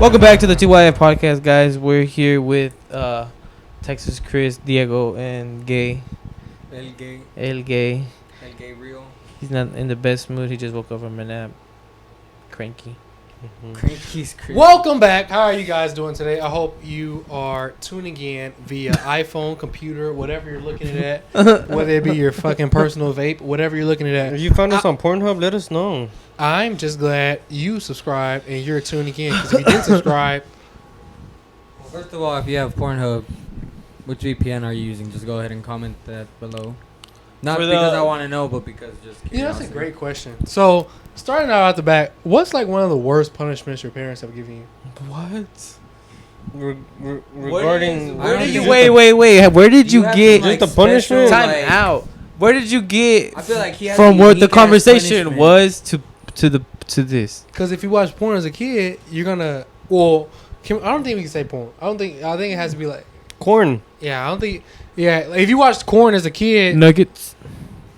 Welcome back to the TYF Podcast, guys. We're here with Texas Chris, Diego, and Gay. El Gabriel. He's not in the best mood. He just woke up from a nap. Cranky. Cranky's crazy. Welcome back. How are you guys doing today? I hope you are tuning in via iPhone, computer, whatever you're looking at. Whether it be your fucking personal vape, whatever you're looking at. If you found us on Pornhub, let us know. I'm just glad you subscribed and you're tuning in. Because if you didn't subscribe... Well, first of all, if you have Pornhub, which VPN are you using? Just go ahead and comment that below. Not because I want to know, but because just curiosity. Yeah, that's a great question. So, starting out the back, what's like one of the worst punishments your parents have given you? What? Regarding... Where did you... Wait. Where did you get... Just the punishment? Time out. Where did you get... I feel like he has from what the conversation was to this? Because if you watch porn as a kid, you're gonna... Well, I don't think we can say porn. I think it has to be like... Corn. Yeah, I don't think... Yeah, like if you watched corn as a kid... Nuggets.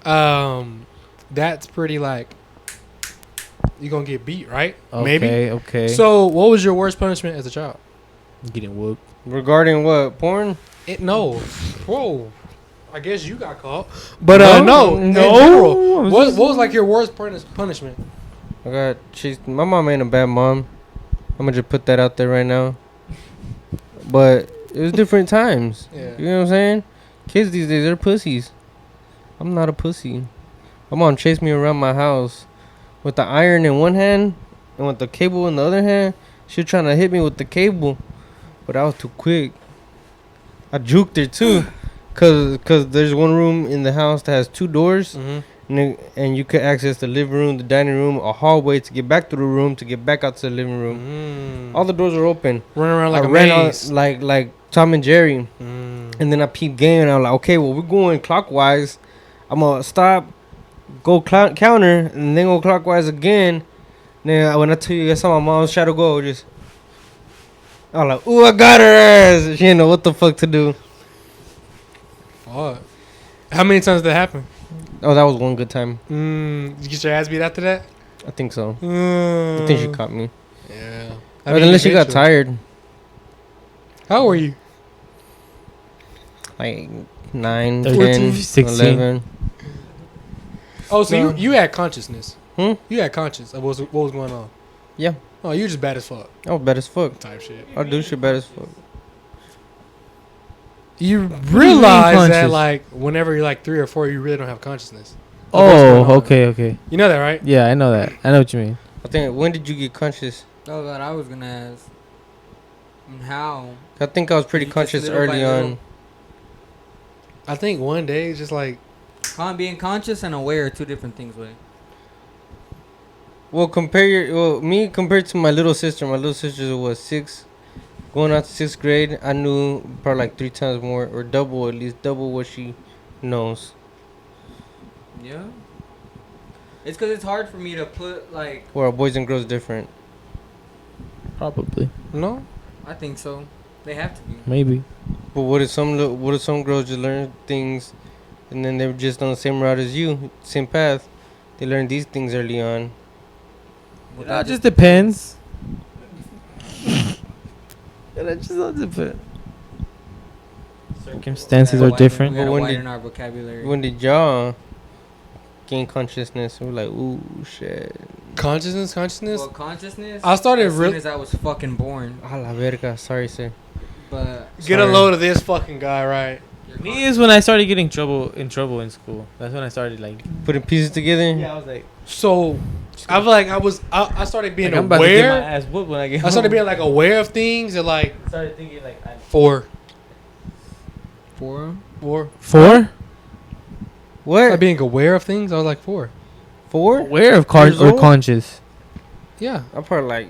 That's pretty like... You're gonna get beat, right? Okay, Maybe. Okay. So, what was your worst punishment as a child? Getting whooped. Regarding what? Porn? No. Whoa. I guess you got caught. But no. In No. general, what was like your worst punishment? I got chased. My mom ain't a bad mom. I'm gonna just put that out there right now. But it was different times. Yeah. You know what I'm saying? Kids these days, they're pussies. I'm not a pussy. My mom chased me around my house with the iron in one hand and with the cable in the other hand. She was trying to hit me with the cable, but I was too quick. I juked her too, cause there's one room in the house that has two doors, and you could access the living room, the dining room, a hallway to get back to the room, to get back out to the living room. All the doors are open. Running around like I a ran maze. like Tom and Jerry, and then I peeped game, and I'm like, okay, well we're going clockwise. I'm gonna stop, go counter, and then go clockwise again. Then when I tell you I saw my mom's shadow go, just I was like, ooh, I got her ass. She didn't know what the fuck to do. What? How many times did that happen? Oh, that was one good time. Did you get your ass beat after that? I think so. I think she caught me. Yeah. But unless she got tired. How old were you? Like 9, 13, 10, 16. 11. Oh, so you had consciousness. Hmm? You had conscience of what was going on. Yeah. Oh, you're just bad as fuck. I was bad as fuck. Type shit. I do shit bad as fuck. You you mean realize that conscious? like whenever you're like 3 or 4, you really don't have consciousness. Oh, okay. You know that, right? Yeah, I know that. I know what you mean. I think, when did you get conscious? Oh, that I was gonna ask. And how? I think I was pretty Just conscious little by early little. on. I think one day it's just like Being conscious and aware are two different things, way. Well, me compared to my little sister. My little sister was 6. Going out to 6th grade, I knew probably like 3 times more, or double, at least double what she knows. Yeah. It's because it's hard for me to put like. Where boys and girls different. Probably. no. I think so. They have to be. Maybe. But what if some girls just learn things, and then they're just on the same route as you, same path? They learn these things early on. Well, It just depends. It just all depends. Circumstances are different. We gotta But widen our vocabulary. When did y'all gain consciousness? We're like, ooh, shit. Consciousness. Well, consciousness. I started as soon as I was fucking born. A la verga. Sorry, sir. But Get a load of this fucking guy, right? Me is when I started getting in trouble in school. That's when I started like. Putting pieces together. Yeah, I was like. So, I feel like I started being I'm about to get my aware. ass whooped when I get I started home. being like aware of things and like I started thinking like. 4. Four. 4? What? Like being aware of things, I was like 4. 4? Aware of Years or old? conscious? Yeah. I'm probably like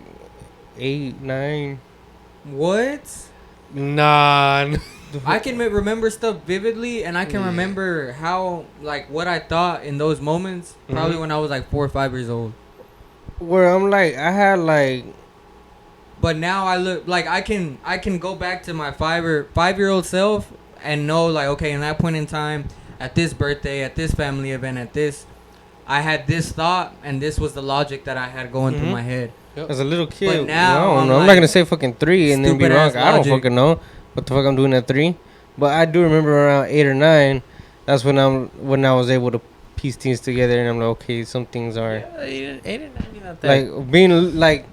8, 9. What? Nah. I can remember stuff vividly, and I can Yeah. remember how, like, what I thought in those moments. Probably when I was like 4 or 5 years old. Where I'm like, I had like. But now I look like I can go back to my 5-year-old self and know, like, okay, in that point in time, at this birthday, at this family event, at this, I had this thought, and this was the logic that I had going through my head. Yep. As a little kid. But now I don't I'm know. I'm like, not gonna say fucking 3 and then be wrong. stupid-ass I don't logic. fucking know what the fuck I'm doing at 3. But I do remember around 8 or 9. That's when I was able to piece things together, and I'm like, okay, some things are Yeah, 8 or 9, not that. like being like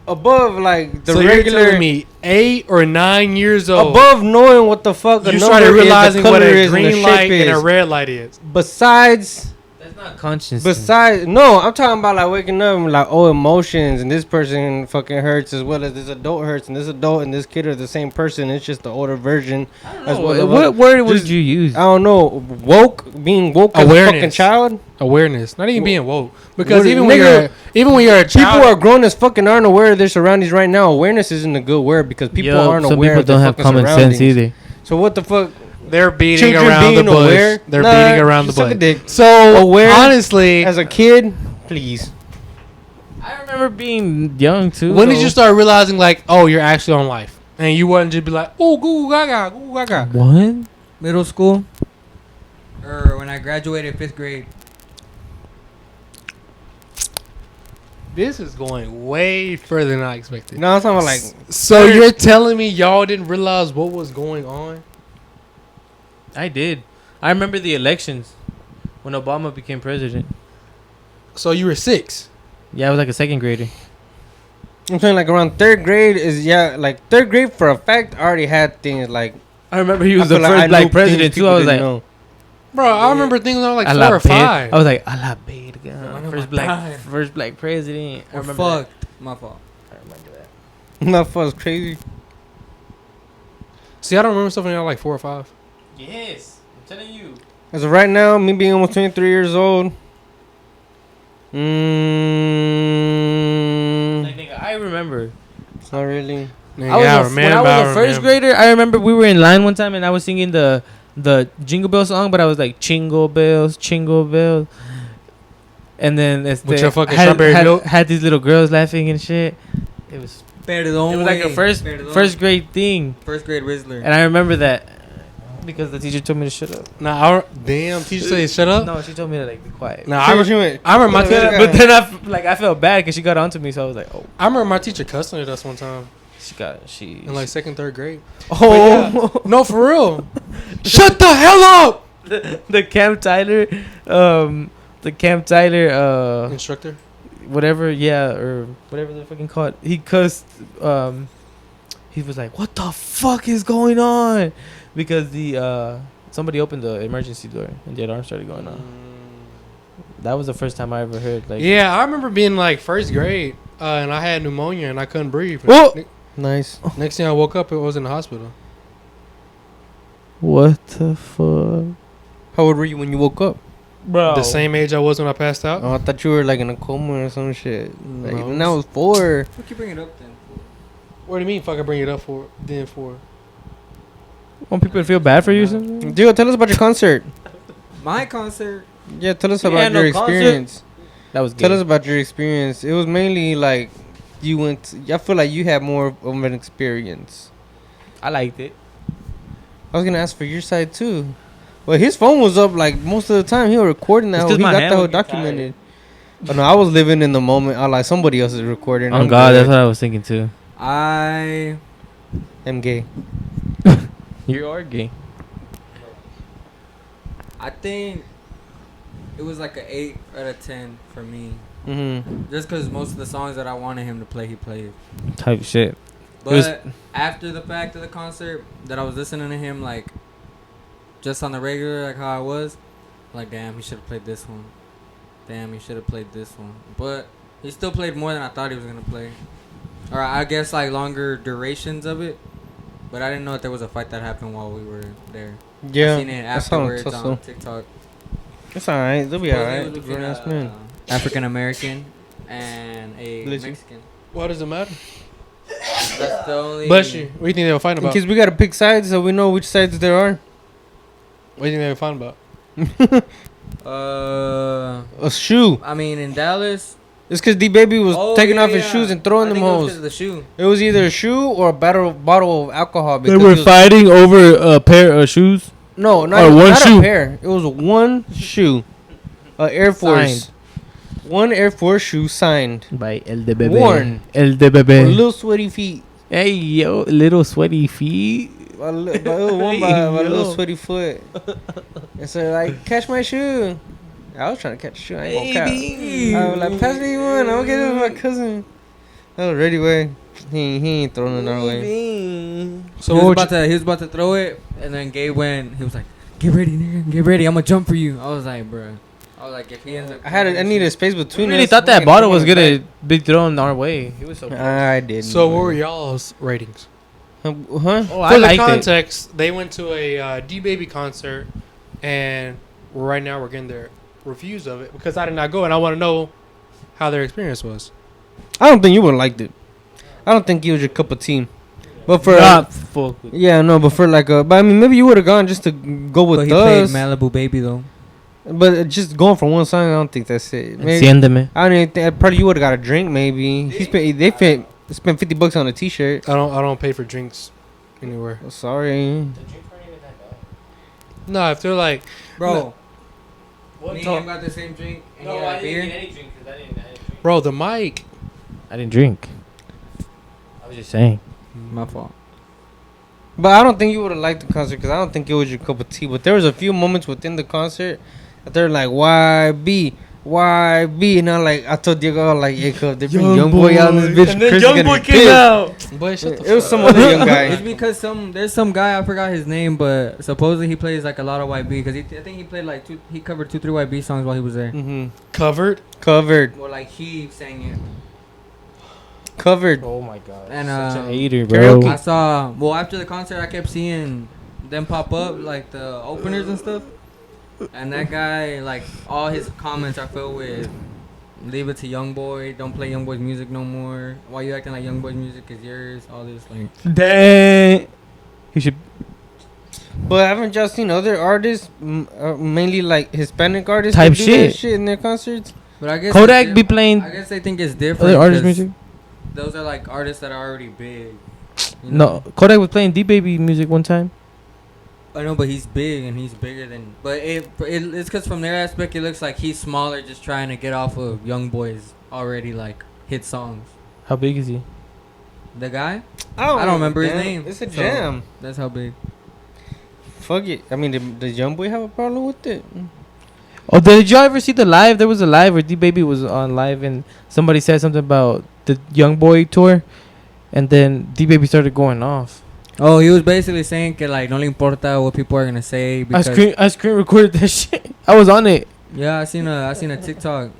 above like the So regular. you're telling me 8 or 9 years old, Above knowing what the fuck a you number started realizing is, the what color a is, and the green light shape and a is. red light is. Besides, That's not conscious. no, I'm talking about like waking up and like, oh, emotions, and this person fucking hurts as well as this adult hurts, and this adult and this kid are the same person. It's just the older version. I don't as know. well as What word would just- you use? I don't know, being woke as a Awareness. fucking child. Awareness, not even being woke, because What- even nigga, when you're a child, People are grown as fucking aren't aware of their surroundings right now. Awareness isn't a good word because people aren't some aware people of their don't have fucking common surroundings. sense either. So what the fuck? they're beating Children around the being bush. aware? They're Nah, beating around the suck a bush. dick. So Aware honestly, As a kid, please. I remember being young too. when did though. you start realizing like, oh, you're actually on life, and you wouldn't just be like, oh, goo gaga, goo gaga. What? Middle school, or when I graduated 5th grade. This is going way further than I expected. No, I'm talking about like So you're telling me y'all didn't realize what was going on? I did. I remember the elections when Obama became president. So you were 6. Yeah, I was like a second grader. I'm saying like around 3rd grade is like 3rd grade for a fact. I already had things like I remember he was I the feel like I first knew black things president too. people I was didn't like, know. Bro, I remember things when I was like "A 4 la or verga." 5. I was like, a la verga. Oh First my black, God. first black president. I Or remember fucked. My fault. that. I remember that. That was crazy. See, I don't remember stuff when I was like 4 or 5. Yes, I'm telling you. As of right now, me being almost 23 years old. Like, nigga, I remember. It's not really. Nigga, I was when I was a first grader. I remember we were in line one time and I was singing the Jingle Bell song, but I was like Chingle Bells, Chingle Bells, and then With your fucking strawberry milk? had these little girls laughing and shit. It was Perdón, like a Perdón. first grade thing, First grade Rizzler. and I remember that because the teacher told me to shut up. Nah, damn, teacher said shut up. No, she told me to like be quiet. Nah, I remember my But teacher. then- But then I felt bad because she got onto me, so I was like, oh, I remember my teacher cussing at us one time she in like 2nd, 3rd grade. oh No, for real. Shut the hell up, the Camp Tyler, instructor. whatever, yeah, or whatever they're fucking called. He cussed. He was like, "What the fuck is going on?" Because the somebody opened the emergency door and the alarm started going on. That was the first time I ever heard like. Yeah, I remember being like 1st grade, and I had pneumonia and I couldn't breathe. Whoa! Nice. Next thing I woke up, it was in the hospital. What the fuck, How old were you when you woke up? bro? The same age I was when I passed out. Oh, I thought you were like in a coma or some shit. Like, No. even I was 4. What you bring it up then? What do you mean? If I could bring it up for? Want people to feel bad for you or something? Dude, tell us about your concert. My concert. Yeah, tell us You about had no your concert? experience. That was Tell gay. us about your experience. It was mainly like you went. I feel like you had more of an experience. I liked it. I was gonna ask for your side too. Well, his phone was up like most of the time. He was recording that It's whole. 'cause He my got hand that whole would get documented. But no, I was living in the moment. I like somebody else is recording. Oh I'm God, good. that's what I was thinking too. I I'm gay. You are gay. think it was like a 8 out of 10 for me. Mm-hmm. Just because most of the songs that I wanted him to play, he played. Type shit. But was- after the fact of the concert, that I was listening to him like just on the regular, like how I was, like damn, he should have played this one. Damn, he should have played this one. But he still played more than I thought he was gonna play. Or I guess like longer durations of it. But I didn't know that there was a fight that happened while we were there. Yeah, I seen it that sounds afterwards so. on TikTok. It's alright. They'll be alright. Supposedly Grown it was ass between, man. African American and a Listen. Mexican. What does it matter? That's the only. Bless you. What do you think they were fighting about? Because we gotta pick sides so we know which sides there are. What do you think they were fighting about? A shoe. I mean, in Dallas. It's because DeeBaby was taking off his shoes and throwing them It was 'cause hoes. of the shoe. It was either a shoe or a bottle of alcohol. They because were it was- fighting over a pair of shoes. No, not, Or one not shoe. a pair. It was one shoe. Air Force. One Air Force shoe signed. By El DeeBaby. Worn. El For DeeBaby. little sweaty feet. Hey, yo, little sweaty feet. By little sweaty foot. And so like, catch my shoe. I was trying to catch a shoe. I ain't gonna catch. I was like, pass me one. I'm gonna get it with my cousin. I was ready way. He ain't throwing it our way. So he was about to throw it, and then Gabe went. He was like, "Get ready, nigga. Get ready. I'm gonna jump for you." I was like, "Bruh." I was like, "If he ends up." I needed a space between us. We really thought that bottle was gonna be thrown our way. He was so. I did. So what were y'all's ratings? Huh? Oh, I For the liked it. context, they went to a DeeBaby concert, and right now we're getting their reviews of it because I did not go, and I want to know how their experience was. I don't think you would have liked it. I don't think it was your cup of tea. But for yeah, no, but for like but I mean, maybe you would have gone just to go with But he us. played Malibu Baby though. But just going for one song, I don't think that's it. Maybe, Enciéndeme. I don't even think. Probably you would have got a drink. Maybe they spent $50 on a T-shirt. I don't pay for drinks anywhere. Oh, sorry. No, if they're like, Bro, no, me and him got the same drink, and he had beer. any drink because I didn't drink. bro, the mic. I didn't drink. I was just saying. My fault. But I don't think you would have liked the concert because I don't think it was your cup of tea. But there was a few moments within the concert that they're like, YB? And I told Diego, like, yeah, cause they bring young boy out in this bitch. And then Chris young is boy gonna be came pissed. out. Boy, shut the It was fuck some up. other young It's guy. because there's some guy, I forgot his name, but supposedly he plays like a lot of YB because I think he played like he covered 2-3 YB songs while he was there. Mm-hmm. Covered. Covered. Like he sang it. Covered. Oh my god. And Such a hater, bro. karaoke. I saw after the concert I kept seeing them pop up like the openers and stuff. And that guy, like all his comments are filled with leave it to Youngboy, don't play Youngboy's music no more. Why you acting like Youngboy's music is yours? All this like Dang. He should. But haven't y'all seen other artists, mainly like Hispanic artists, Type that do shit. that shit in their concerts? But I guess Kodak be playing I guess they think it's different. other artists' 'cause music. Those are like artists that are already big. you No, know? Kodak was playing DeeBaby music one time. I know, but he's big and he's bigger than. But it's because from their aspect, it looks like he's smaller, just trying to get off of Young Boy's already like hit songs. How big is he? The guy, I don't remember his damn. name. It's a So, jam. that's how big. Fuck it. I mean, does Young Boy have a problem with it? Oh, did y'all ever see the live? There was a live where DeeBaby was on live and somebody said something about the Young Boy tour, and then DeeBaby started going off. Oh, he was basically saying that like no le importa what people are gonna say. Because I screen recorded that shit. I was on it. Yeah, I seen a TikTok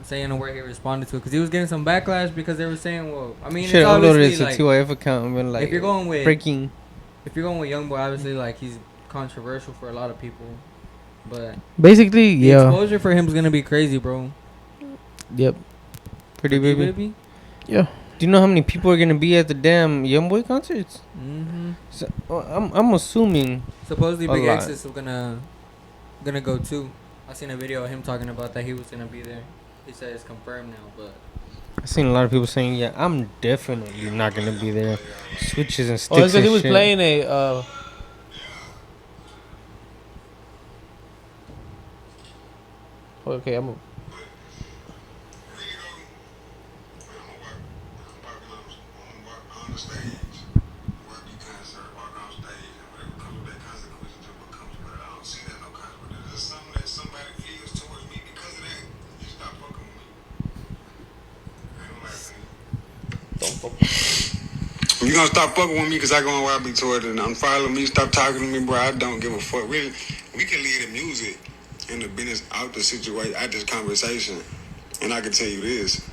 saying where he responded to it because he was getting some backlash because they were saying, well, I mean, Should it's have uploaded it obviously to like TYF account and been like, if you're going with breaking. Youngboy, obviously like he's controversial for a lot of people, but Basically, the yeah. exposure for him is gonna be crazy, bro. Yep. Pretty For baby. Yeah. Do you know how many people are gonna be at the damn Young Boy concerts? Mm-hmm. So, I'm assuming. Supposedly A Big lot. X is gonna go too. I seen a video of him talking about that he was gonna be there. He said it's confirmed now, but I've seen a lot of people saying, yeah, I'm definitely not gonna be there. Switches and sticks. Oh, it's because and he was shit. playing a. Okay, I'm. You gonna stop fucking with me because I go on YB tour and unfollow me, stop talking to me, bro. I don't give a fuck. Really, we can leave the music and the business out the situation, out this conversation. And I can tell you this.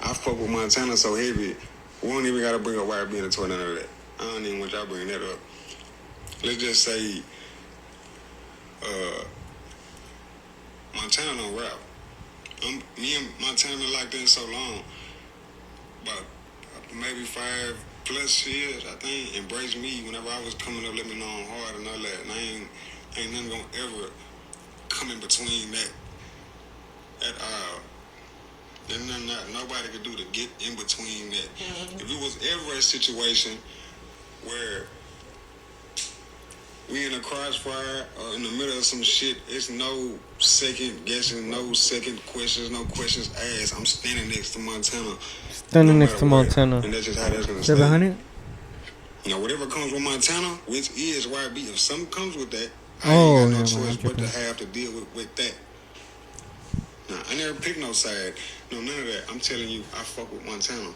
I fuck with Montana so heavy, we don't even gotta bring up YB in the tour, none of that. I don't even want y'all bringing that up. Let's just say Montana don't rap. Me and Montana been locked in so long, but maybe 5+ years, I think. Embrace me whenever I was coming up, let me know I'm hard and all that. And I ain't nothing gonna ever come in between that at all. There's nothing that nobody could do to get in between that. If it was ever a situation where we in a crossfire or in the middle of some shit. It's no second guessing, no second questions, no questions asked. I'm standing next to Montana. Standing next to matter what. Montana. And that's just how that's gonna stay. 700. Now, whatever comes with Montana, which is YB, if something comes with that, I Oh, ain't got no yeah, choice man, but to have to deal with that. Now, I never picked no side. No, none of that. I'm telling you, I fuck with Montana.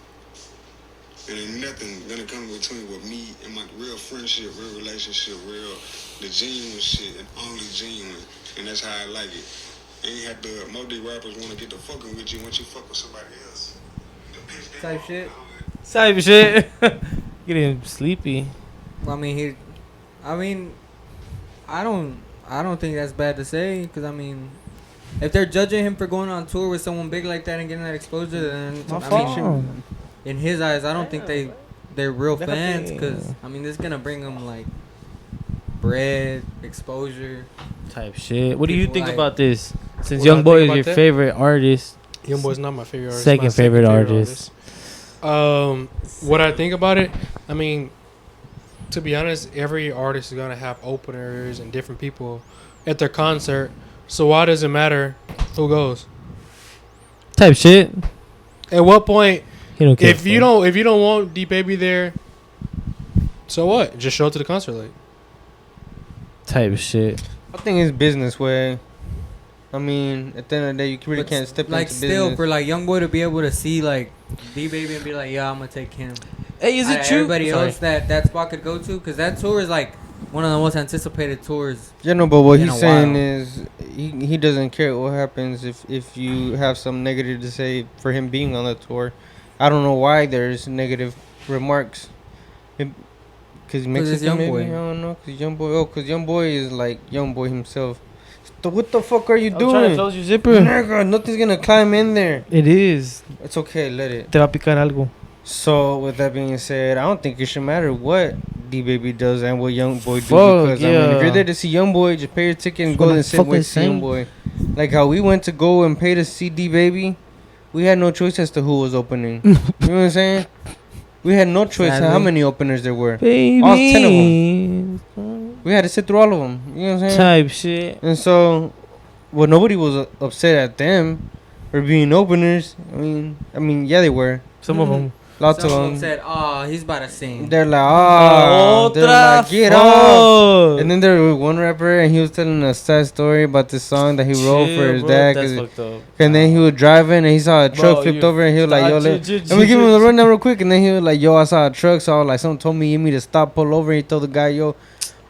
And ain't nothing gonna come between with me and my real friendship, real relationship, the genuine shit, and only genuine. And that's how I like it. Ain't have to, most of these rappers wanna get to fucking with you once you fuck with somebody else. Type shit. Type shit. Getting sleepy. I mean, I don't think that's bad to say, because I mean, if they're judging him for going on tour with someone big like that and getting that exposure, then I mean, in his eyes, I don't think they're real fans, because I mean, this is gonna bring them like bread, exposure, type shit. What do you think like- about this? Since What do I Young Boy think is about your that? favorite artist, Youngboy's not my favorite artist. Second my favorite artist. What I think about it, I mean, to be honest, every artist is gonna have openers and different people at their concert. So why does it matter who goes? type shit. At what point, He don't care. if you don't want DeeBaby there, so what? Just show up to the concert late. type shit. I think it's business way. I mean, at the end of the day, you really But can't step like into still business. for like Youngboy to be able to see like DeeBaby and be like, yeah, I'm gonna take him. Hey, is it true? Everybody Sorry. else that spot could go to, because that tour is like one of the most anticipated tours. Yeah, no, but what in he's a saying while. is he doesn't care what happens if you have some negative to say for him being on the tour. I don't know why there's negative remarks. Because it's Mexican, maybe? Youngboy. I don't know. Because Youngboy, because Youngboy is like Youngboy himself. So what the fuck are you I'm trying to doing? close your zipper. Nigga, nothing's gonna climb in there. It is. It's okay, let it. Te va a picar algo. So with that being said, I don't think it should matter what DeeBaby does and what Youngboy do, Fuck, because I mean, if yeah. you're there to see Youngboy, just pay your ticket and That's go what and I'm sit fucking with saying. Youngboy. Like how we went to go and pay to see DeeBaby, we had no choice as to who was opening. You know what I'm saying? We had no choice Sadly. how many openers there were. Baby. All 10 of We had to sit through all of them. You know what I'm saying? Type shit. And so, well, nobody was upset at them for being openers. I mean, yeah, they were. Some of them. Lots Some of of them. them said, "Oh, he's about to sing." They're like, oh, they're like, get off. And then there was one rapper, and he was telling a sad story about this song that he wrote for his dad. That's fucked up. And then he was driving, and he saw a truck Bro, flipped you- over, and he was like, yo, let me give him the rundown real quick. And then he was like, yo, I saw a truck. So I was like, someone told me you need me to stop, pull over. And he told the guy, yo,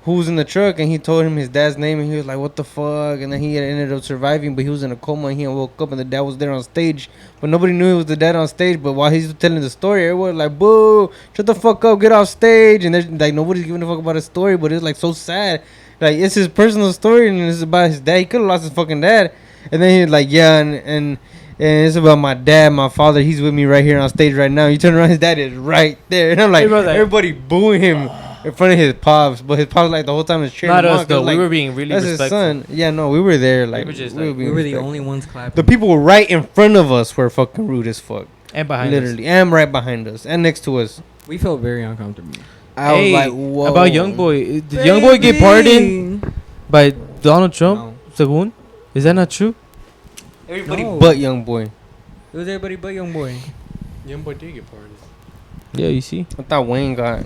who's in the truck? And he told him his dad's name, and he was like, what the fuck? And then he had ended up surviving, but he was in a coma, and he woke up, and the dad was there on stage. But nobody knew he was the dad on stage. But while he's telling the story, everyone was like, boo, shut the fuck up, get off stage. And there's like, nobody's giving a fuck about his story, but it's like so sad. Like, it's his personal story, and it's about his dad. He could have lost his fucking dad. And then he's like, yeah, and it's about my dad, my father. He's with me right here on stage right now. You turn around, his dad is right there. And I'm like, everybody booing him in front of his pops. But his pops, like, the whole time was cheering Not him us on, 'cause, though. like, We were being really that's his respectful. son. Yeah, no, we were there. Like, were just we like- being We were the respectful. only ones clapping. The people right in front of us were fucking rude as fuck. And behind Literally. And right behind us. And next to us. We felt very uncomfortable. I Hey, was like, whoa. about Youngboy. Did Youngboy get pardoned by Donald Trump? No. Según? Is that not true? Everybody No. but Youngboy. It was everybody but Youngboy. Youngboy did get pardoned. Yeah, you see. I thought Wayne got.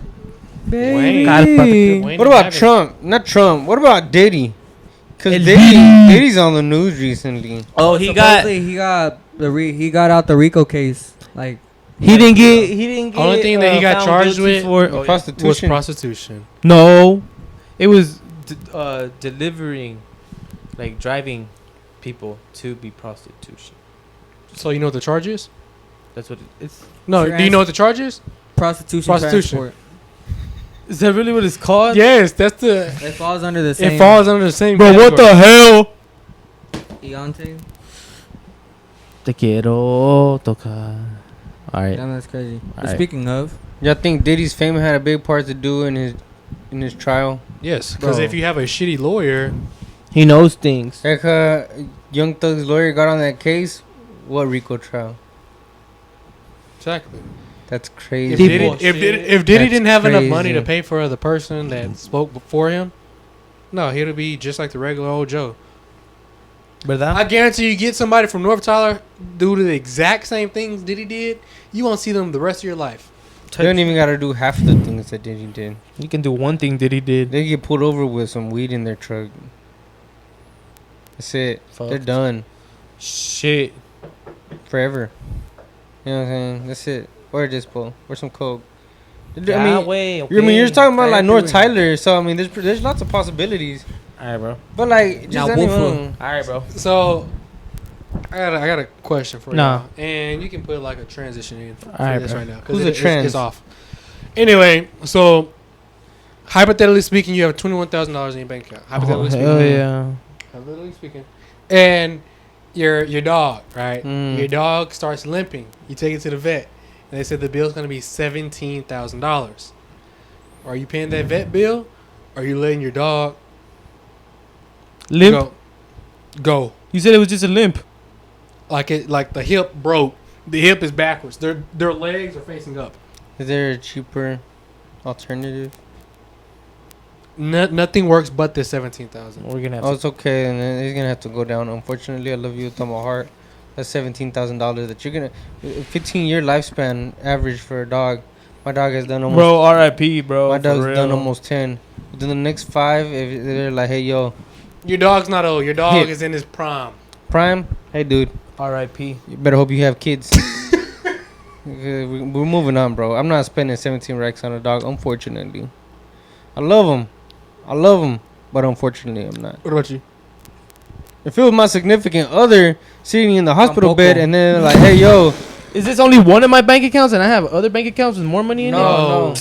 Wayne. Baby. Wayne What about Evans. Trump? Not Trump. What about Diddy? Because El Diddy's on the news recently. Oh, he got he got out the RICO case. Like, he didn't get Only thing that he got found charged guilty with for was Prostitution. prostitution. no, it was delivering, like driving people to be prostitution. So you know what the charge is? That's what it's. No, do you know what the charge is? prostitution. Prostitution. Transport. Is that really what it's called? Yes, that's the. It falls under the same. It falls under the same. Bro, what the category. hell? Eonte. Te quiero tocar. All right. Damn, that's crazy. But Alright. speaking of, Y'all think Diddy's fame had a big part to do in his trial? Yes, because Bro. if you have a shitty lawyer, He knows things. Like, Young Thug's lawyer got on that case. What RICO trial? exactly. That's If crazy. Deep Diddy, bullshit. if Diddy That's didn't have enough money crazy. to pay for the person that spoke before him, No, he'll be just like the regular old Joe. But I guarantee you, get somebody from North Tyler do the exact same things Diddy did, you won't see them the rest of your life. You don't even gotta do half the things that Diddy did. You can do one thing Diddy did. They get pulled over with some weed in their truck. That's it. Fuck. They're done Shit. forever. You know what I'm saying? That's it. Or just pull. Or some coke. Yeah, I mean, way, I mean, you're talking about like North Exactly. Tyler, so I mean, there's lots of possibilities. Alright, bro. But like, just Now, anyone. Alright, bro. So, I got a question for Nah. you. And you can put like a transition in for Alright, this bro. right now. 'cause Who's a trans? It's off. Anyway, so hypothetically speaking, you have $21,000 in your bank account. Hypothetically speaking. Hell yeah. Hypothetically speaking. And your dog, right? Mm. Your dog starts limping. You take it to the vet. And they said the bill's going to be $17,000. Are you paying that vet bill? Or are you letting your dog Limp? go? You said it was just a limp. Like the hip broke. The hip is backwards. Their legs are facing up. Is there a cheaper alternative? Nothing works but the 17,000. We're gonna have Oh, to. it's okay, and then he's gonna have to go down. Unfortunately, I love you with all my heart. That's $17,000 that you're gonna. 15-year lifespan average for a dog. My dog has done almost. Bro, R.I.P., bro. my for dog's real. done almost 10. Within the next 5, if they're like, hey yo, Your dog's not old. Your dog Hip. is in his prime. prime, hey dude, R.I.P. you better hope you have kids. We're moving on, bro. I'm not spending 17 racks on a dog. Unfortunately, I love him, but unfortunately, I'm not. What about you? If it was my significant other sitting in the hospital Tampoco. bed and then like, hey yo, Is this only one of my bank accounts and I have other bank accounts with more money in it? No.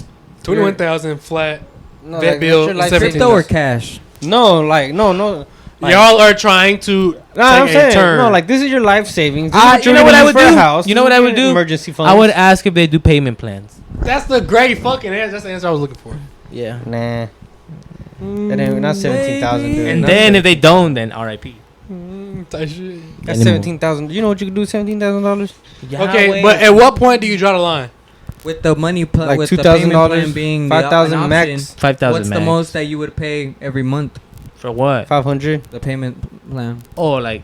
21,000 flat. no, Vet like, bill, that's your life 17. Crypto or cash? No, like no. Like, Y'all are trying to nah, I'm take a saying turn. no. Like this is your life savings. This is You you're know what gonna I use would for a do? house. You know This what is I would your do? Emergency funds. I would ask if they do payment plans. That's the great fucking answer. That's the answer I was looking for. Yeah. Nah, that ain't not 17,000, dude. And Not then if they don't, then R.I.P. Type shit. that's Anymore. 17,000. You know what you could do with $17,000? Okay, but at what point do you draw the line? With the money plan, Like with the payment plan $2,000, being 5,000 an max. option, 5,000 what's max. the most that you would pay every month? For what? 500. The payment plan. Oh, like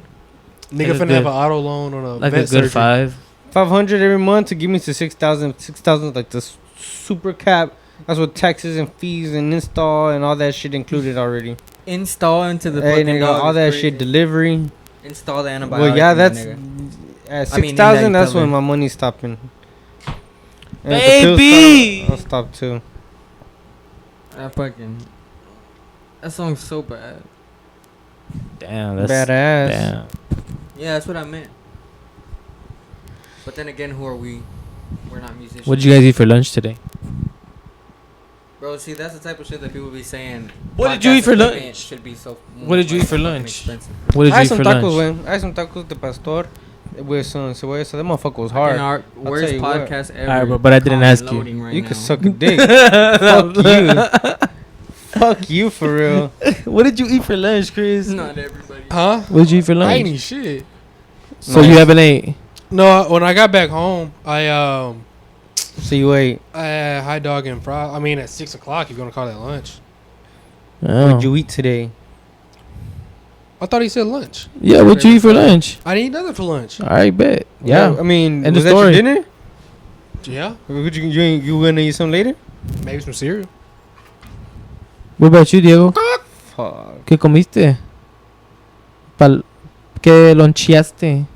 Nigga a finna good- have an auto loan on a like vet a good surgery. 5. 500 every month to give me to 6,000. 6,000 like the super cap. That's with taxes and fees and install and all that shit included already. Install into the Hey, fucking nigga, dog all is that crazy. shit delivery. Install the antibiotic. Well, yeah, in that's it, nigga. at I mean, 6,000. in that That's when cover. my money's stopping. And if the pills Baby! stop, I'll stop too. That song's so bad. Damn, that's Badass. Damn. Yeah, that's what I meant. But then again, who are we? We're not musicians. What did you guys eat for lunch today? Bro, see, that's the type of shit that people be saying. What did you eat for podcast equipment lunch? Should be so. What did you eat for fucking lunch? expensive. What did I you had eat some for tacos, lunch? man. I had some tacos de pastor with some cebolla. So that motherfucker was Fucking hard. our worst tell you what. podcast ever. Alright, bro, but I didn't Comment ask you. loading right You now. could suck a dick. Fuck you. Fuck you for real. What did you eat for lunch, Chris? Not everybody. Huh? What did you eat for I ain't lunch? eat shit. So you haven't ate? No, when I got back home, I So you ate. had hot dog and fries. I mean, at 6 o'clock, you're gonna call that lunch. Oh. What'd you eat today? I thought he said lunch. Yeah, what you eat for lunch? I didn't eat nothing for lunch. I bet. Yeah. I mean, End was of that your story. dinner? Yeah, Would you gonna eat some later? maybe some cereal. What about you, Diego? Fuck. ¿Qué comiste? ¿Qué loncheaste?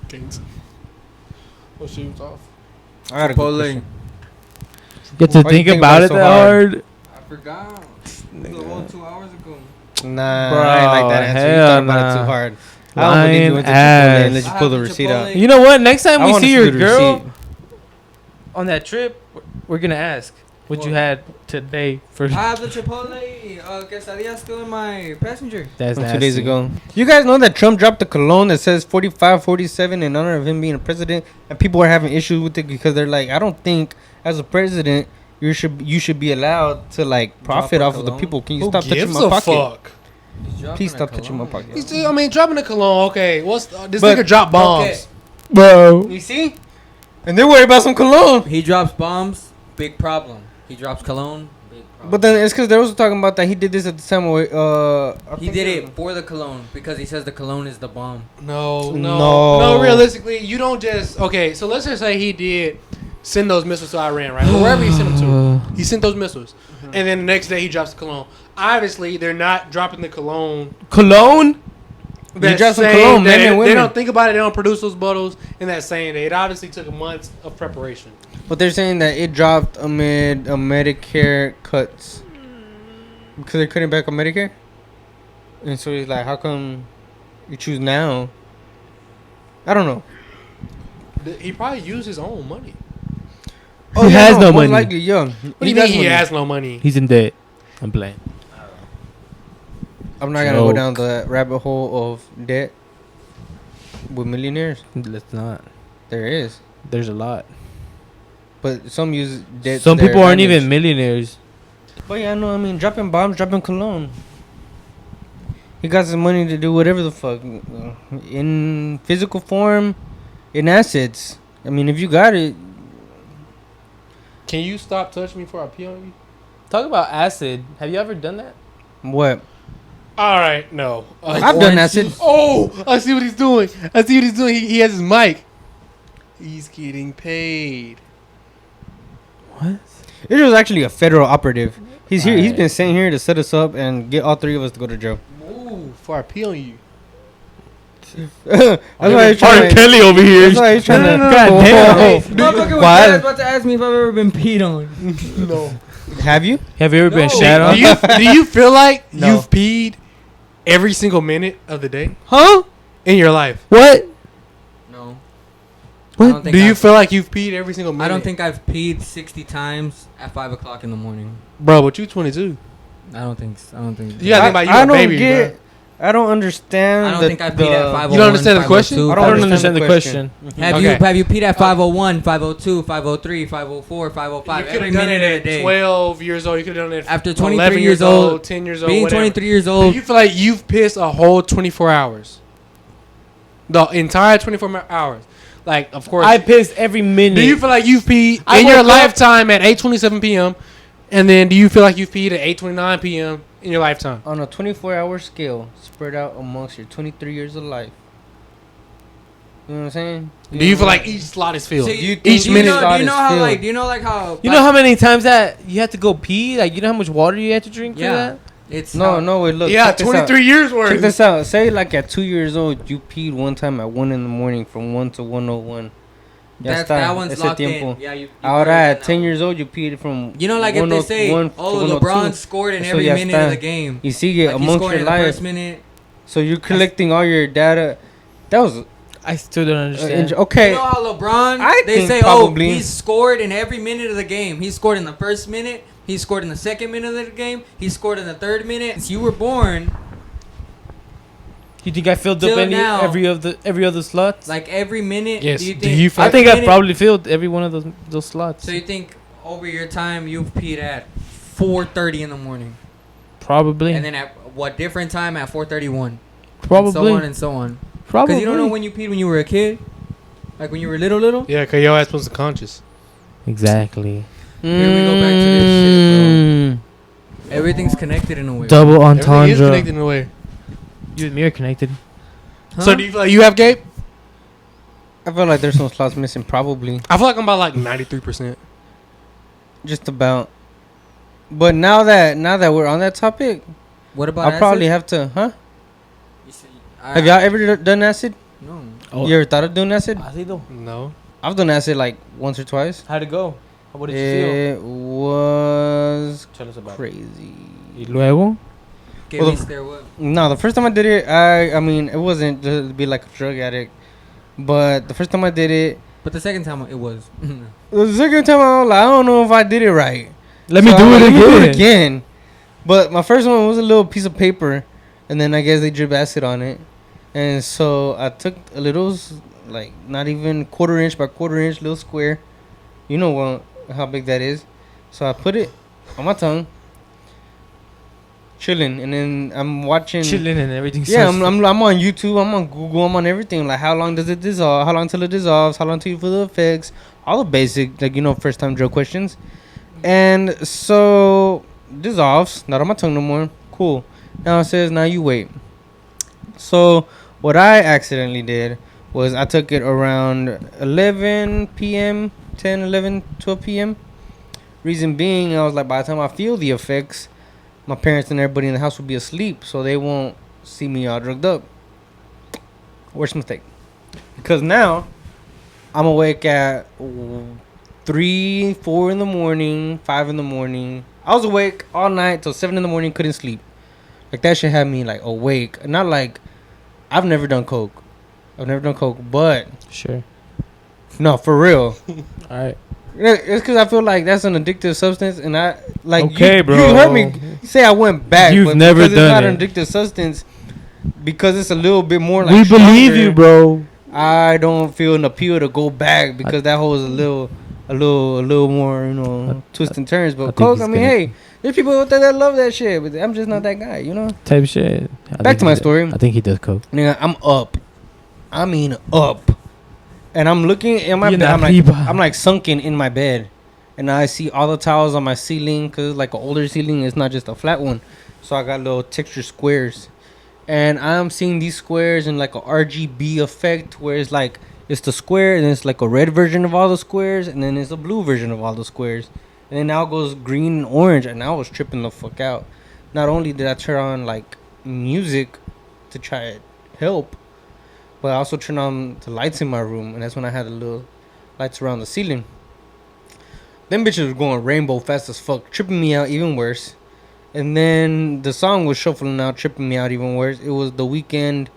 Kings. Well, she was off. I gotta go. Chipotle. You have to Why you think think about about it it so that hard? hard. I forgot. The whole 2 hours ago. Nah, Bro, I ain't like that answer. You hell thought about it nah. too hard. I don't believe you went to Chipotle Lying and let you ass. pull the I have receipt out. Chipotle. You know what? Next time I we wanna see see your the girl receipt. on that trip, we're gonna ask what you What? had today for. I have the Chipotle quesadilla still in my passenger. That's From 2 days nasty. ago. You guys know that Trump dropped a cologne that says 45, 47 in honor of him being a president, and people are having issues with it because they're like, I don't think as a president you should be allowed to like profit a off of the cologne? people. Can you Who stop touching gives my a pocket? fuck? Please stop touching my pocket. I mean, dropping a cologne. Okay, what's this But- nigga drop bombs? Okay. Bro. You see? And they're worried about some cologne. He drops bombs, big problem. He drops cologne, big problem. But then it's because they also talking about that he did this at the time where He did it for the cologne because he says the cologne is the bomb. No. Realistically, you don't just So let's just say he did send those missiles to Iran, right? Or wherever he sent them to, he sent those missiles, and then the next day he drops the cologne. Obviously, they're not dropping the cologne. Cologne? You drop some cologne, men and women. They don't think about it. They don't produce those bottles in that same day. It obviously took months of preparation. But they're saying that it dropped amid Medicare cuts because they're cutting back on Medicare. And so he's like, how come you choose now? I don't know. He probably used his own money. He has no money. Likely, yeah. What do you mean he has no money? He's in debt. I'm playing. I'm not going to go down the rabbit hole of debt with millionaires. Let's not. There is. There's a lot. But some use debt. Some people aren't even millionaires. But yeah, no, I mean, dropping bombs, dropping cologne. He got some money to do whatever the fuck. In physical form, in assets. I mean, if you got it. Can you stop touching me before I pee on you? Talk about acid. Have you ever done that? What? All right, no. I've done acid. Oh, I see what he's doing. He has his mic. He's getting paid. What? It was actually a federal operative. He's here. He's been sent here to set us up and get all three of us to go to jail. Ooh, before I pee on you. That's why he's trying to... Kelly over here. That's why he's trying to... God damn. Motherfucker was about to ask me if I've ever been peed on. No. Have you? Have you ever been shat on? Do you feel like No. you've peed every single minute of the day Huh? in your life? What? No. What? Do you feel like you've peed every single minute? I don't think I've peed 60 times at 5 o'clock in the morning. Bro, but you 22. I don't think. You gotta think about you a baby, bro. I don't understand. I don't think I've peed at 5:01. You don't understand the question? I I don't understand the question. Have you peed at 5:01, 5:02, 5:03, 5:04, 5:05 every minute of the day? 12 years old. You could have done it After 11 23 years old, 10 years old. being whatever. 23 years Do old. you feel like you've pissed a whole 24 hours? The entire 24 hours. Like, of course. I pissed every minute. Do you feel like you've peed I in your woke up- lifetime at 8:27 p.m.? And then do you feel like you've peed at 8:29 p.m. in your lifetime? On a 24-hour scale, spread out amongst your 23 years of life. You know what I'm saying? Do you feel like each slot is filled? So Each minute slot do you is know how filled. like do you know like how You know how many times that you have to go pee? Like, you know how much water you have to drink for Yeah. that? it's No, wait, look. Yeah, check this out. 23 years Check worth. this out. Say like at 2 years old, you peed one time at 1 in the morning from 1 to 1:01. that one's locked in. Yeah, you Ahora already at done 10 that years old, you peed from one. You know, like if they say, 101 to "Oh, 102. LeBron scored in So every ya minute está. of the game." You see it Like he amongst scored your in the life. first minute. So you're collecting all your data. That was I still don't understand. okay. You know how LeBron? I They think say, probably. "Oh, he scored in every minute of the game. He scored in the first minute. He scored in the second minute of the game. He scored in the third minute." Since you were born, You think I filled up Till now. every other slots? like every minute. Yes. Do you Do think? you feel I like think every I've minute- probably filled every one of those slots. So you think over your time you've peed at 4:30 in the morning, Probably. and then at what different time at 4:31? Probably. And so on and so on. Probably. Because you don't know when you peed when you were a kid, like when you were little. Yeah, because your ass was conscious. Exactly. Here we go back to this shit, bro. Everything's connected in a way. Double Everything is entendre. connected in a way. You and me are connected. Huh? So do you feel like you have, Gabe? I feel like there's some slots missing. Probably. I feel like I'm about like 93%. Just about. But now that we're on that topipic, What about I'll probably acid? have to. Huh? You see, Have y'all ever done acid? No. Oh. You ever thought of doing acid? Ácido. No. I've done acid like once or twice. How'd it go? What did you It was feel? Tell us about crazy. it. Y luego? Get Well, me there. What? No, the first time I did it, I mean, it wasn't to be like a drug addict, but the first time I did it, But the second time it was. the second time I was like, I don't know if I did it right. Let me So do I'm it like, let me do again. it again. But my first one was a little piece of paper, and then I guess they drip acid on it, and so I took a little, like not even quarter inch by quarter inch little square. You know how big that is. So I put it on my tongue, chilling, and then I'm watching. Chilling and everything. Yeah, I'm on YouTube. I'm on Google. I'm on everything. Like, how long does it dissolve? How long till it dissolves? How long till you feel the effects? All the basic, like, first time drill questions. And so dissolves, not on my tongue no more. Cool. Now it says, now you wait. So what I accidentally did was I took it around 11 p.m., 10, 11, 12 p.m. Reason being, I was like, by the time I feel the effects, my parents and everybody in the house will be asleep, so they won't see me all drugged up. Worst mistake. Because now, I'm awake at 3, 4 in the morning, 5 in the morning. I was awake all night till 7 in the morning, couldn't sleep. Like, that shit had me, like, awake. Not like, I've never done coke, but... Sure. No, for real. All right. It's because I feel like that's an addictive substance, and I like. Okay, bro. You heard me say I went back. You've but never because it's not done an addictive substance, because it's a little bit more like. We believe stronger, you, bro. I don't feel an appeal to go back because that holds a little more, you know, twists and turns. But coke, I mean, hey, there's people out there that love that shit, but I'm just not that guy, you know. Type shit. Back to my story. I think he does coke. Nigga, I'm up. I mean up. And I'm looking in my You're bed. not I'm like sunken in my bed, and I see all the tiles on my ceiling because like an older ceiling. It's not just a flat one, so I got little texture squares, and I'm seeing these squares in like a RGB effect, where it's like it's the square, and it's like a red version of all the squares, and then it's a blue version of all the squares, and then now it goes green and orange, and I was tripping the fuck out. Not only did I turn on like music to try to help, but I also turned on the lights in my room, and that's when I had the little lights around the ceiling. Them bitches were going rainbow fast as fuck, tripping me out even worse. And then the song was shuffling out, tripping me out even worse. It was The Weeknd,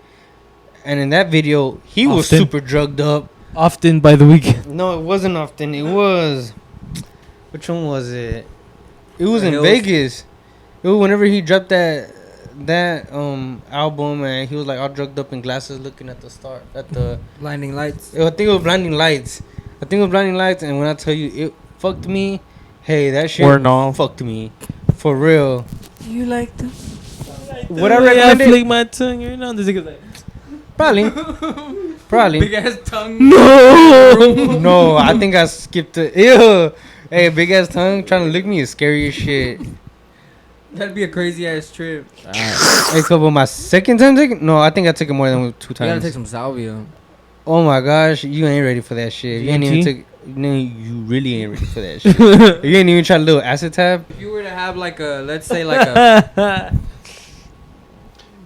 and in that video, he was super drugged up. Often by The Weeknd. No, it wasn't often. It was... Which one was it? It was in Hills. Vegas. It was whenever he dropped that album, and he was like all drugged up in glasses looking at the star at the Blinding Lights. I think it was Blinding Lights. And when I tell you it fucked me, hey, that shit fucked me for real. You like them? Would I recommend it? Flick my tongue, you know. This nigga's like, Probably. Big ass tongue. No, I think I skipped it. Ew. Hey, big ass tongue trying to lick me is scary as shit. That'd be a crazy ass trip. Hey, so my second time taking? No, I think I took it more than 2 times. You gotta take some salvia. Oh my gosh, you ain't ready for that shit. You ain't even DMT? took. No, you really ain't ready for that shit. You ain't even try a little acid tab. If you were to have like a, let's say like a,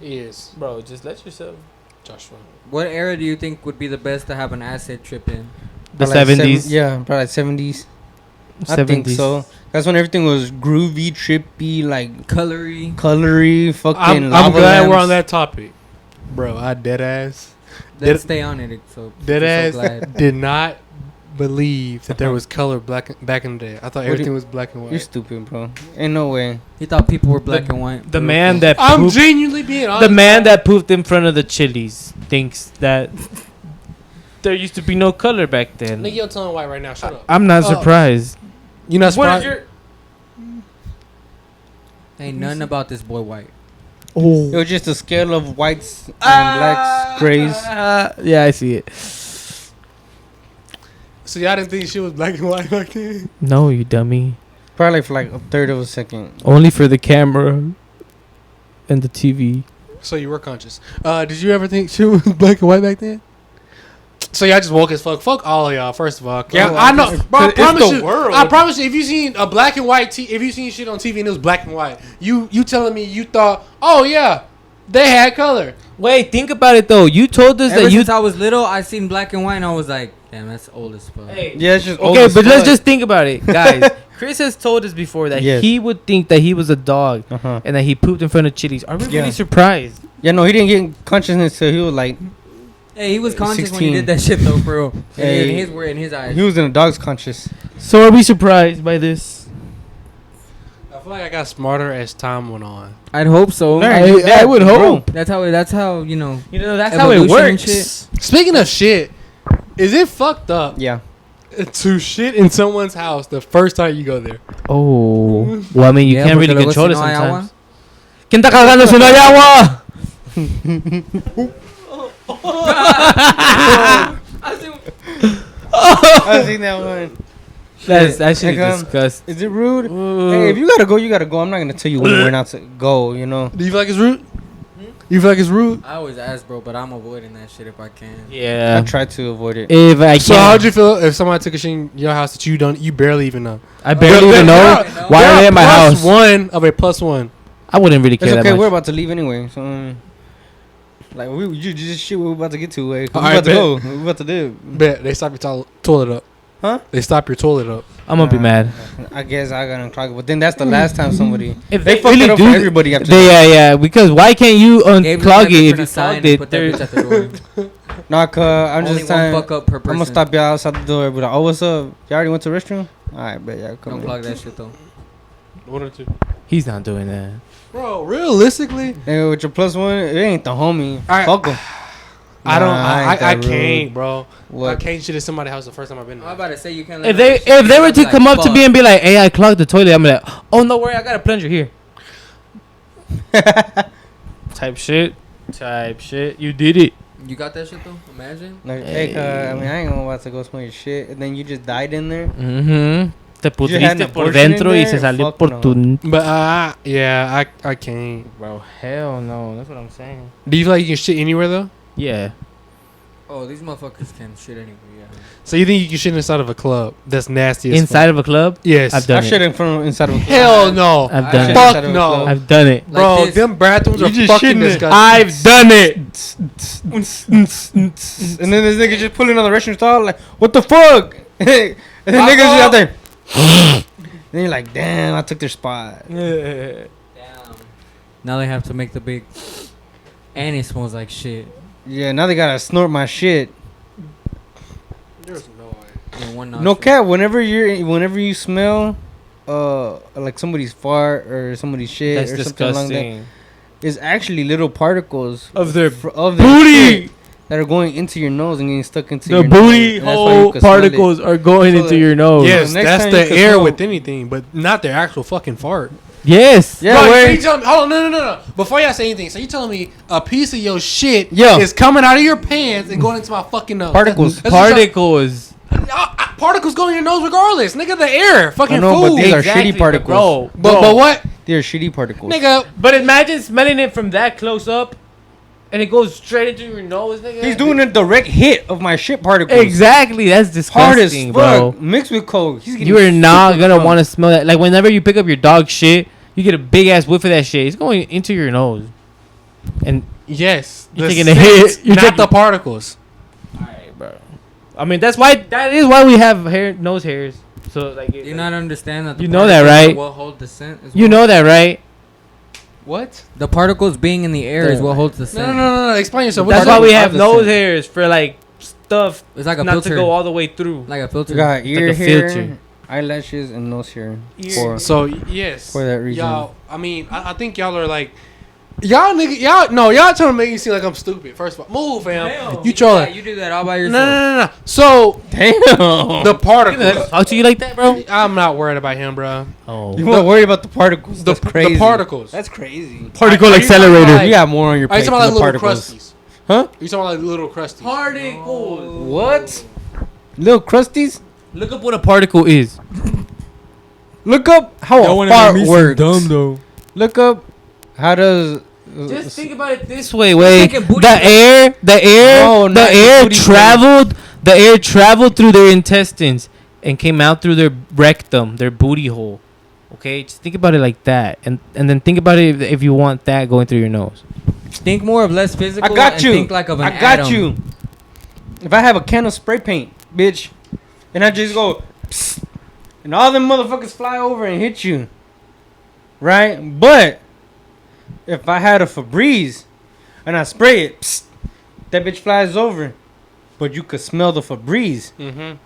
Yes, bro, just let yourself. Joshua. what era do you think would be the best to have an acid trip in? The Probably like 70s. yeah, probably like 70s. I think so. That's when everything was groovy, trippy, like Colory. fucking I'm lava glad lamps. we're on that topic, bro. I dead ass Let's stay on it. So dead I'm ass so glad. did not believe that there was color back in the day. I thought What everything do was black and You're white. stupid, bro. Ain't no way. He thought people were black and white. The man that I'm pooped, genuinely being honest. the man that pooped in front of the Chili's thinks that there used to be no color back then. Nigga, you're telling white right now. Shut up. I'm not surprised. You not What is surprised? your? Ain't nothing about this boy white. Oh. It was just a scale of whites and blacks, grays. Yeah, I see it. So y'all didn't think she was black and white back then? No, you dummy. Probably for like a third of a second. Only for the camera and the TV. So you were conscious. Did you ever think she was black and white back then? So y'all just woke as fuck. Fuck all of y'all. First of all, yeah, I know. Bro, I It's promise the you. world. I promise you. If you seen a black and white, if you seen shit on TV and it was black and white, you telling me you thought, oh yeah, they had color. Wait, think about it though. You told us Ever that you. since I was little, I seen black and white, and I was like, damn, that's old as fuck. Hey, Yeah, it's just old okay, as but let's fuck. just think about it, guys. Chris has told us before that Yes. he would think that he was a dog Uh-huh. and that he pooped in front of Chili's. Are we Yeah. really surprised? Yeah, no, he didn't get consciousness till he was like, Hey, he was conscious 16. when he did that shit though, bro. Hey. In his word, in his eyes. he was in a dog's conscious. So are we surprised by this? I feel like I got smarter as time went on. I'd hope so. I would hope. That's how you know. You know, that's how it Evolution and works. shit. Speaking of shit, is it fucked up Yeah. to shit in someone's house the first time you go there? Oh, well, I mean, you Yeah, can't porque really luego control it si no hay sometimes. agua. ¿Quién está cagando si no hay agua? I seen that one. That shit Like, is disgusting. Is it rude? Hey, if you gotta go, you gotta go. I'm not gonna tell you when not to go. You know. Do you feel like it's rude? You feel like it's rude? I always ask, bro, but I'm avoiding that shit if I can. Yeah. I try to avoid it. If I So can, how'd you feel if somebody took a shit in your house that you barely even know? I barely even know why They're are they a at my house. +1 of a +1. I wouldn't really care It's that okay. We're much. about to leave anyway. So, like, you just shit. We're about to get to. We're Alright, about to bet. go. We're about to do. Bet they stop your toilet up. Huh? They stop your toilet up. I'm gonna be mad. I guess I gotta unclog it. But then that's the last time somebody. If They fucked it up for everybody after that. yeah. Because why can't you Gabe unclog just it if put you a sign clogged and it? put that bitch at the door. Nah, cuz I'm Only just one saying. fuck up per I'm person. gonna stop y'all outside the door. But like, oh, what's up? Y'all already went to the restroom? Alright, bet y'all come Don't in. clog that shit though. One or two. He's not doing that. Bro, realistically, Hey, with your +1, it ain't the homie. Alright. Fuck 'em. I don't. Nah, I ain't that can't, rude. bro. I What? can't shit at somebody's house the first time I've been I'm there. about to say you can't. If they were to come up to me and be like, "Hey, I clogged the toilet," I'm like, "Oh no, worry, I got a plunger here." Type shit. You did it. You got that shit though? Imagine. Like, hey, I mean, I ain't gonna about to go smell your shit. And then you just died in there. Mm-hmm. Te You had an pudriste por abortion dentro in y there? se salió Fuck por no. tu. But yeah, I can't. Bro, hell no. That's what I'm saying. Do you feel like you can shit anywhere though? Yeah. Oh, these motherfuckers can shit anywhere. Yeah. So you think you can shit inside of a club? That's nasty. As Inside of a club? Yes. I've I done shit it. in front inside of a Hell no. I've I done shit it. inside Fuck of a no. club. I've done it. Like Bro, this. them bathrooms You are just fucking shitting it. disgusting. I've done it. And then this nigga just pulling on the restroom stall like, what the fuck? And then niggas just out there. Then you're like, damn, I took their spot. Damn. Now they have to make the big. And it smells like shit. Yeah, now they gotta snort my shit. There's no way. In one No nostril. cap. Whenever you smell, like somebody's fart or somebody's shit That's or something along that, disgusting. it's actually little particles Of their of their booty. shit that are going into your nose and getting stuck into The your booty nose. And that's why you hole can smell it. particles are going So into that- your nose. Yes, next that's time the you can air smell- with anything, but not their actual fucking fart. Yes. Yeah, Bro, so where- you tell me, hold on, no. Before y'all say anything, so you telling me a piece of your shit Yo. is coming out of your pants and going into my fucking nose? Particles. That's what y'all- Particles. Particles go in your nose regardless, nigga. The air, fucking I know, but food. these are Exactly, shitty particles. Bro, But what, They're shitty particles. nigga? But imagine smelling it from that close up, and it goes straight into your nose, nigga. He's doing a direct hit of my shit particles. Exactly. That's Hard as disgusting, fuck. bro. Mixed with coke. He's getting You are not super gonna drunk. want to smell that. Like whenever you pick up your dog shit, you get a big ass whiff of that shit. It's going into your nose, and Yes, You're the taking a hit. scent, You're not taking- the particles. alright, bro. I mean, that is why we have nose hairs. So like, Do you not understand that? The You know that, particles right? are What hold the scent? As you well? know that, right? What? The particles being in the air is what holds the scent. No. Explain yourself. That's What why you- we Particles have are the nose scent. hairs for like stuff It's like a not filter. to go all the way through. Like a filter. You got like ear a hair, filter. eyelashes, and nose hair. Ear- For So yes, For that reason. y'all. I mean, I think y'all are like, y'all nigga, y'all trying to make me seem like I'm stupid. First of all, move, fam. You trolling? Yeah, you do that all by No, yourself. no. So damn. the particles. Talk to you like that, bro? I'm not worried about him, bro. Oh, You won't worry about the particles. The, That's crazy. the particles. That's crazy. particle Are you talking accelerator. about, like- You got more on your Are you plate talking than about the like little particles. crusties? Huh? You talking about like little crusties? Particles. What? Little crusties? Look up what a particle is. Look up how a fart works. Look up how does. Just think about it this way, Wait, thinking booty the air, No, not the booty the air traveled through their intestines and came out through their rectum, their booty hole. Okay, just think about it like that, and then think about it if you want that going through your nose. Think more of less physical. I got and you. Think like of an I got atom. you. If I have a can of spray paint, bitch, and I just go, psst, and all them motherfuckers fly over and hit you, right? But if I had a Febreze and I spray it, psst, that bitch flies over, but you could smell the Febreze. Mm-hmm.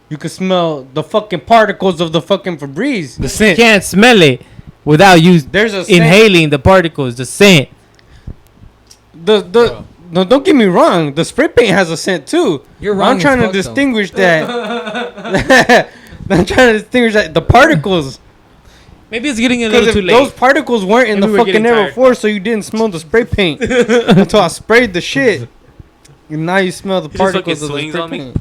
You could smell the fucking particles of the fucking Febreze. The You scent. can't smell it without you There's a scent. inhaling the particles, the scent. No, don't get me wrong. The spray paint has a scent too. You're wrong. I'm trying to distinguish that. I'm trying to distinguish that the particles. Maybe it's getting a Because little if too those late. particles weren't in Maybe the we're fucking getting air tired. before, so you didn't smell the spray paint until I sprayed the shit. And now you smell the He just fucking particles of the swings spray on me. paint.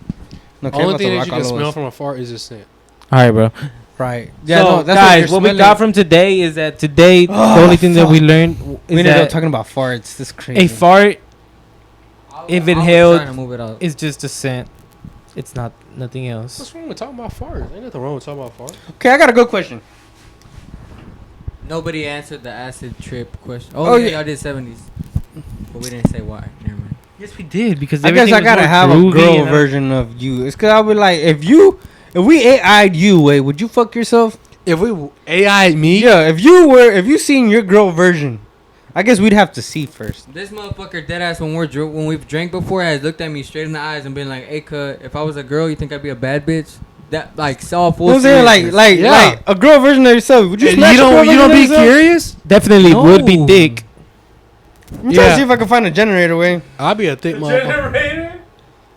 No, Only thing that rock you all can over smell us. from afar is the scent. All right, bro. Right. Yeah, so, that's guys, what we got from today is that the only thing that we learned is ended up talking about farts. This is crazy. A fart, if inhaled, it is just a scent. It's not nothing else. What's wrong with talking about farts? Ain't nothing wrong with talking about farts. Okay, I got a good question. Nobody answered the acid trip question. Oh yeah, y'all did 70s, but we didn't say why. Never mind. Yes, we did because I guess I gotta have a girl version of you. It's cause I'll be like, if we AI'd you, wait, would you fuck yourself? If we AI'd me, yeah. If you seen your girl version, I guess we'd have to see first. This motherfucker deadass when we've drank before has looked at me straight in the eyes and been like, "Hey, cut, if I was a girl, you think I'd be a bad bitch?" That like saw full. I'm saying like a girl version of yourself. Would you? You don't be curious? Definitely would be thick. I'm trying to see if I can find a generator way. I'll be a thick motherfucker. Generator?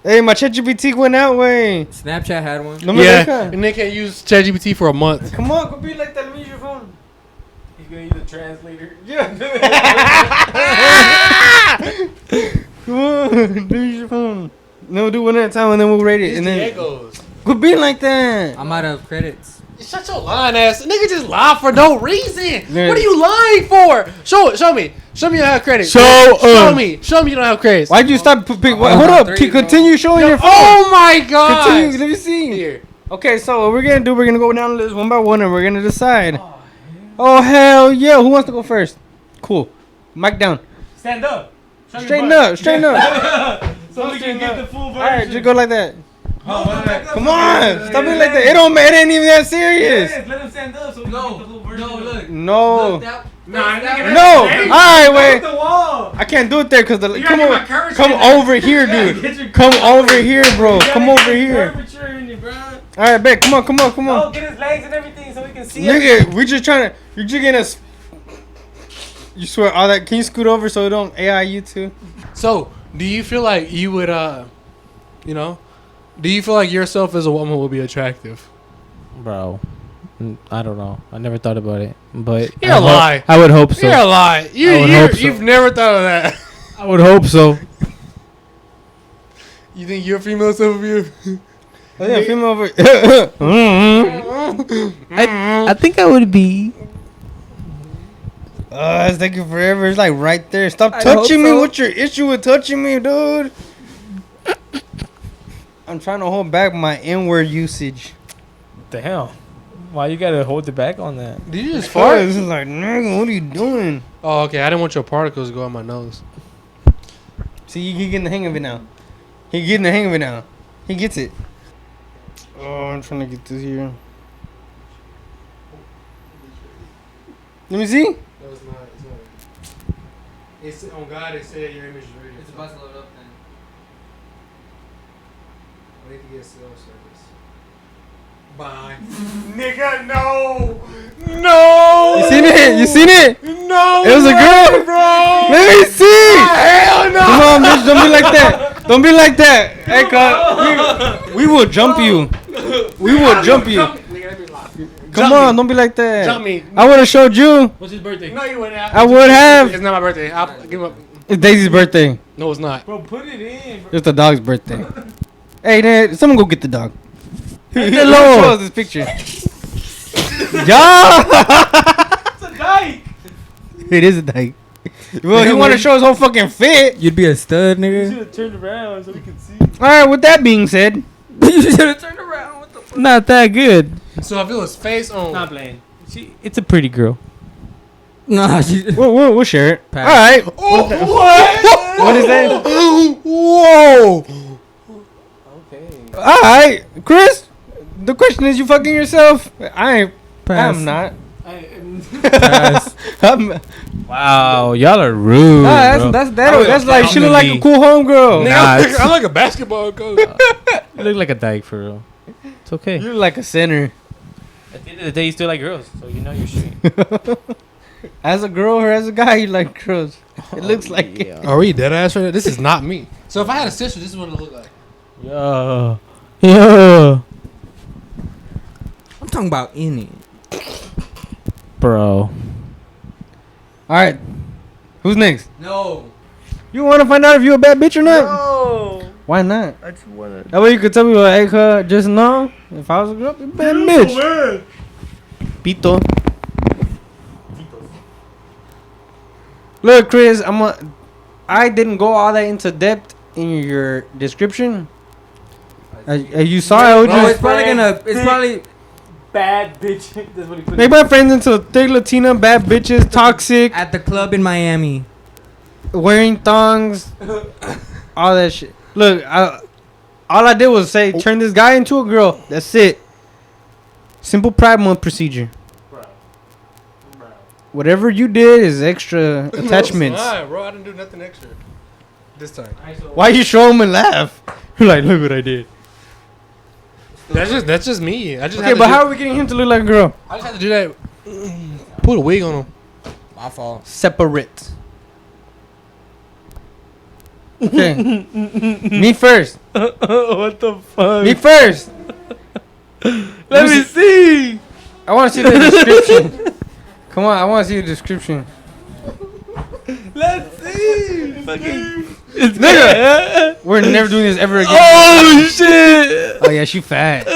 Hey, my ChatGPT went out way. Snapchat had one. No, yeah, and they can't use ChatGPT for a month. Come on, go be like that. Let me use your phone. He's gonna use a translator. Yeah. Come on, let me use your phone. No, do one at a time and then we'll rate it. And then goes. quit being like that. I'm out of credits. Shut your lying ass. Nigga just lie for no reason. Yeah. What are you lying for? Show me. Show me you don't have credits. Show me you don't have credits. Why'd you stop? Hold up. Continue showing your phone. Oh my god. Continue. Let me see. Here. Okay, so what we're gonna do? We're gonna go down the list one by one, and we're gonna decide. Oh hell yeah! Who wants to go first? Cool. Mic down. Stand up. Straighten up. Straighten up. So we can get the full version. All right, just go like that. Come on, stop being like that. It ain't even that serious. Let him stand up so we can get the full version. No, look. No. Look, No. All right, wait. I can't do it there because come over here, dude. Come over here, bro. Come over here. All right, bet. Come on. Oh, get his legs and everything so we can see it. Nigga, we just trying to. You're just getting You swear all that? Can you scoot over so it don't AI you too? So, do you feel like you would, do you feel like yourself as a woman will be attractive? Bro, I don't know. I never thought about it, but you're a lie. I would hope so. You're a lie. You've never thought of that. I would hope so. You think your female self will be? Oh, yeah, female over. I think I would be. It's taking forever. It's like right there. Stop touching me. What's your issue with touching me, dude? I'm trying to hold back my inward usage. What the hell? Why you gotta hold it back on that? Did you just fart? This is like, nigga, what are you doing? Oh, okay. I didn't want your particles to go on my nose. See, you getting the hang of it now. He getting the hang of it now. He gets it. Oh, I'm trying to get this here. Let me see. No, it's not. It's on God. It said your image is ready. It's about to load up then. I need to get cell service. Bye. Nigga, no. You seen it? No. It was a girl, bro. Let me see. Hell no. Come on, bitch. Don't be like that. Don't be like that. Hey, cuz. We will jump you. We will jump you. Come on, don't be like that. Jump me. I would have showed you. What's his birthday? No, you wouldn't have. I would have. It's not my birthday. I'll give up. It's Daisy's birthday. No, it's not. Bro, put it in. Bro. It's the dog's birthday. Hey, Dad, someone go get the dog. Hello. Show us this picture. Yeah. It's a dyke. It is a dyke. Well, he want to show his whole fucking fit. You'd be a stud, You nigga. should have turned around so we can see. All right, with that being said. You should have turned around. What the fuck? Not that good. So if it was face on. Not playing. It's a pretty girl. Nah, she. We'll share it. Pass. All right. What? What is that? Whoa. Okay. All right, Chris. The question is, you fucking yourself? I'm not. Pass. Wow, y'all are rude. Nah, bro. that's like she look like a cool homegirl. Nigga, I'm like a basketball coach. You look like a dyke for real. It's okay. You look like a center. At the end of the day, you still like girls, so you know you're straight. As a girl or as a guy, you like girls. It looks like it. Are we dead ass right now? This is not me. So if I had a sister, this is what it look like. Yeah. I'm talking about in it. Bro. All right. Who's next? No. You want to find out if you a bad bitch or not? No. Why not? I just wanna. That way you could tell me, like, hey, cuz, just know, if I was a girl, you bad bitch. Pito. Look, Chris, I didn't go all that into depth in your description. You saw it. Bro, it's probably Bad bitch. That's what he put. Make my friends into thick Latina, bad bitches, toxic, at the club in Miami. wearing thongs, all that shit. Look, all I did was say, turn this guy into a girl. That's it. Simple Pride Month procedure. Whatever you did is extra attachments. Nah, bro, I didn't do nothing extra this time. Why you show him and laugh? You're like, look what I did. That's just me. Okay, but how are we getting him to look like a girl? I just had to do that. Put a wig on him. My fault. Separate. Okay. Me first. What the fuck? Me first. Let me see. I want to see the description. Come on, I want to see the description. Let's see. Fucking. Nigga, we're never doing this ever again. Oh shit. Oh yeah, she fat.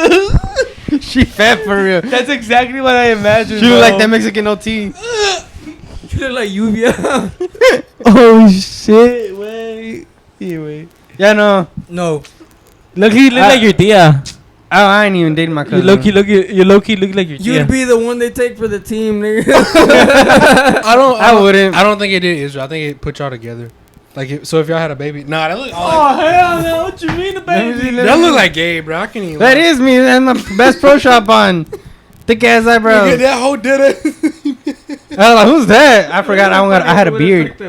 She fat for real. That's exactly what I imagined. She look like that Mexican OT. You look like Lluvia. Oh shit. Wait. Wait. Yeah, no. No. Look, he look like your tia. I ain't even dating my cousin. You low key look like your tia. You'd be the one they take for the team, nigga. I wouldn't. I don't think it did Israel. I think it put y'all together. Like, so if y'all had a baby, nah, that look. Oh hell no! What you mean, the baby? That look like Gabe, bro. I can't even. That is me. That's my best pro shop on. Thick ass eyebrows. Look at that whole did it. I was like, who's that? I forgot. I had a beard.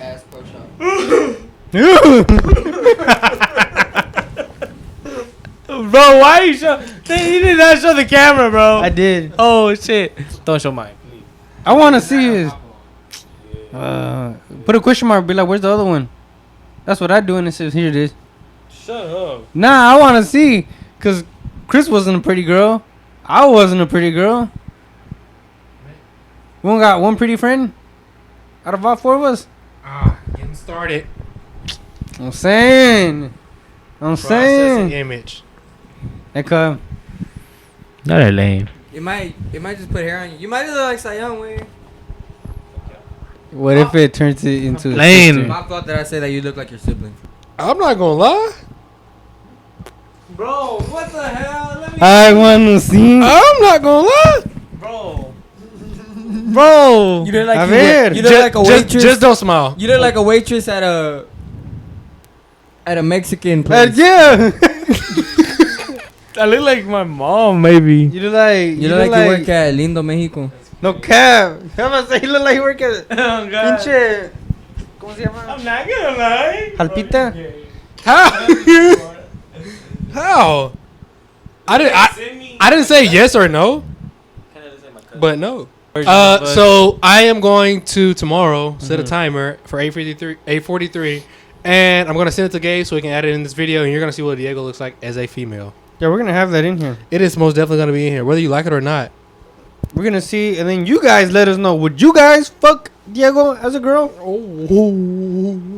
Ass pro shop. Bro, why you show? He did not show the camera, bro. I did. Oh shit! Don't show mine, please. I want to see his. Put a question mark. Be like, where's the other one? That's what I do, and it says, here it is. Shut up. Nah, I want to see. Because Chris wasn't a pretty girl. I wasn't a pretty girl. We only got one pretty friend out of all four of us. Getting started. I'm saying. Processing image. Eka. Not that lame. It might just put hair on you. You might look like Sayang way. What if it turns it into Lame. a sister? My fault that I say that you look like your sibling. I'm not gonna lie. Bro, what the hell? Let me I want to see. I'm not gonna lie. Bro. Bro. You look like a ver. you look like a waitress. Just don't smile. You look like a waitress at a Mexican place. Yeah. I look like my mom, maybe. You look like You look like you work at Lindo Mexico. No cap. I'm about to say you look like you work at Oh god. pinche. ¿Cómo se llama? I'm not gonna lie. Jalpita. How? I didn't say yes or no, but no. So I am going to tomorrow set a timer for 8:43, and I'm gonna send it to Gabe so he can add it in this video, and you're gonna see what Diego looks like as a female. Yeah, we're gonna have that in here. It is most definitely gonna be in here, whether you like it or not. We're gonna see, and then you guys let us know. Would you guys fuck Diego as a girl?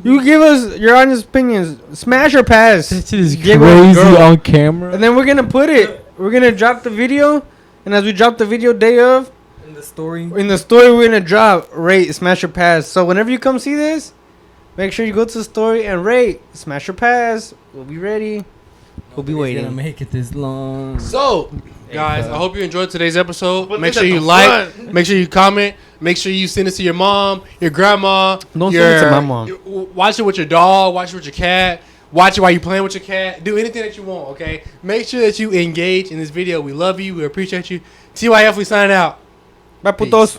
You give us your honest opinions. Smash or pass? That shit is Diego as a crazy girl. on camera. And then we're gonna put it. We're gonna drop the video, and as we drop the video day of, In the story. in the story we're gonna drop rate smash or pass. So whenever you come see this, make sure you go to the story and rate smash or pass. We'll be ready. We'll be Nobody's gonna waiting. make it this long. So, guys, I hope you enjoyed today's episode. Put Make this sure at you the like, front. make sure you comment, make sure you send it to your mom, your grandma. Don't send it to my mom. Watch it with your dog. Watch it with your cat. Watch it while you playing with your cat. Do anything that you want. Okay. Make sure that you engage in this video. We love you. We appreciate you. TYF, we signing out. Bye, putos.